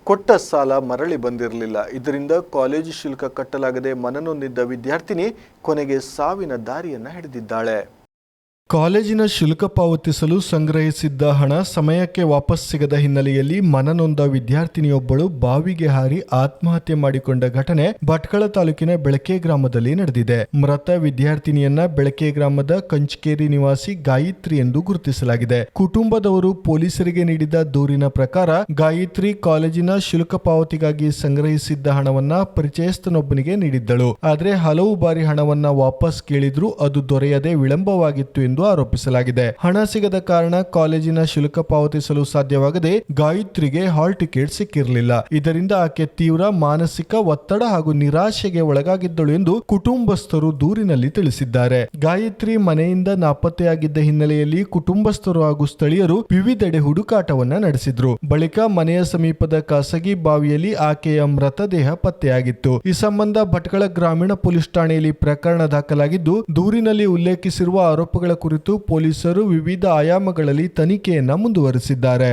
ಕೊಟ್ಟ ಸಾಲ ಮರಳಿ ಬಂದಿರಲಿಲ್ಲ. ಇದರಿಂದ ಕಾಲೇಜು ಶುಲ್ಕ ಕಟ್ಟಲಾಗದೆ ಮನನೊಂದಿದ್ದ ವಿದ್ಯಾರ್ಥಿನಿ ಕೊನೆಗೆ ಸಾವಿನ ದಾರಿಯನ್ನು ಹಿಡಿದಿದ್ದಾಳೆ. ಕಾಲೇಜಿನ ಶುಲ್ಕ ಪಾವತಿಸಲು ಸಂಗ್ರಹಿಸಿದ್ದ ಹಣ ಸಮಯಕ್ಕೆ ವಾಪಸ್ ಸಿಗದ ಹಿನ್ನೆಲೆಯಲ್ಲಿ ಮನನೊಂದ ವಿದ್ಯಾರ್ಥಿನಿಯೊಬ್ಬಳು ಬಾವಿಗೆ ಹಾರಿ ಆತ್ಮಹತ್ಯೆ ಮಾಡಿಕೊಂಡ ಘಟನೆ ಭಟ್ಕಳ ತಾಲೂಕಿನ ಬೆಳಕೆ ಗ್ರಾಮದಲ್ಲಿ ನಡೆದಿದೆ. ಮೃತ ವಿದ್ಯಾರ್ಥಿನಿಯನ್ನ ಬೆಳಕೆ ಗ್ರಾಮದ ಕಂಚಕೇರಿ ನಿವಾಸಿ ಗಾಯತ್ರಿ ಎಂದು ಗುರುತಿಸಲಾಗಿದೆ. ಕುಟುಂಬದವರು ಪೊಲೀಸರಿಗೆ ನೀಡಿದ ದೂರಿನ ಪ್ರಕಾರ ಗಾಯತ್ರಿ ಕಾಲೇಜಿನ ಶುಲ್ಕ ಪಾವತಿಗಾಗಿ ಸಂಗ್ರಹಿಸಿದ್ದ ಹಣವನ್ನ ಪರಿಚಯಸ್ಥನೊಬ್ಬನಿಗೆ ನೀಡಿದ್ದಳು. ಆದರೆ ಹಲವು ಬಾರಿ ಹಣವನ್ನ ವಾಪಸ್ ಕೇಳಿದ್ರೂ ಅದು ದೊರೆಯದೆ ವಿಳಂಬವಾಗಿತ್ತು ಎಂದು ಆರೋಪಿಸಲಾಗಿದೆ. ಹಣ ಸಿಗದ ಕಾರಣ ಕಾಲೇಜಿನ ಶುಲ್ಕ ಪಾವತಿಸಲು ಸಾಧ್ಯವಾಗದೆ ಗಾಯತ್ರಿಗೆ ಹಾಲ್ ಟಿಕೆಟ್ ಸಿಕ್ಕಿರಲಿಲ್ಲ. ಇದರಿಂದ ಆಕೆ ತೀವ್ರ ಮಾನಸಿಕ ಒತ್ತಡ ಹಾಗೂ ನಿರಾಶೆಗೆ ಒಳಗಾಗಿದ್ದಳು ಎಂದು ಕುಟುಂಬಸ್ಥರು ದೂರಿನಲ್ಲಿ ತಿಳಿಸಿದ್ದಾರೆ. ಗಾಯತ್ರಿ ಮನೆಯಿಂದ ನಾಪತ್ತೆಯಾಗಿದ್ದ ಹಿನ್ನೆಲೆಯಲ್ಲಿ ಕುಟುಂಬಸ್ಥರು ಹಾಗೂ ಸ್ಥಳೀಯರು ವಿವಿಧೆಡೆ ಹುಡುಕಾಟವನ್ನ ನಡೆಸಿದ್ರು. ಬಳಿಕ ಮನೆಯ ಸಮೀಪದ ಖಾಸಗಿ ಬಾವಿಯಲ್ಲಿ ಆಕೆಯ ಮೃತದೇಹ ಪತ್ತೆಯಾಗಿತ್ತು. ಈ ಸಂಬಂಧ ಭಟ್ಕಳ ಗ್ರಾಮೀಣ ಪೊಲೀಸ್ ಠಾಣೆಯಲ್ಲಿ ಪ್ರಕರಣ ದಾಖಲಾಗಿದ್ದು, ದೂರಿನಲ್ಲಿ ಉಲ್ಲೇಖಿಸಿರುವ ಆರೋಪಗಳ ಕುರಿತು ಪೊಲೀಸರು ವಿವಿಧ ಆಯಾಮಗಳಲ್ಲಿ ತನಿಖೆಯನ್ನ ಮುಂದುವರೆಸಿದ್ದಾರೆ.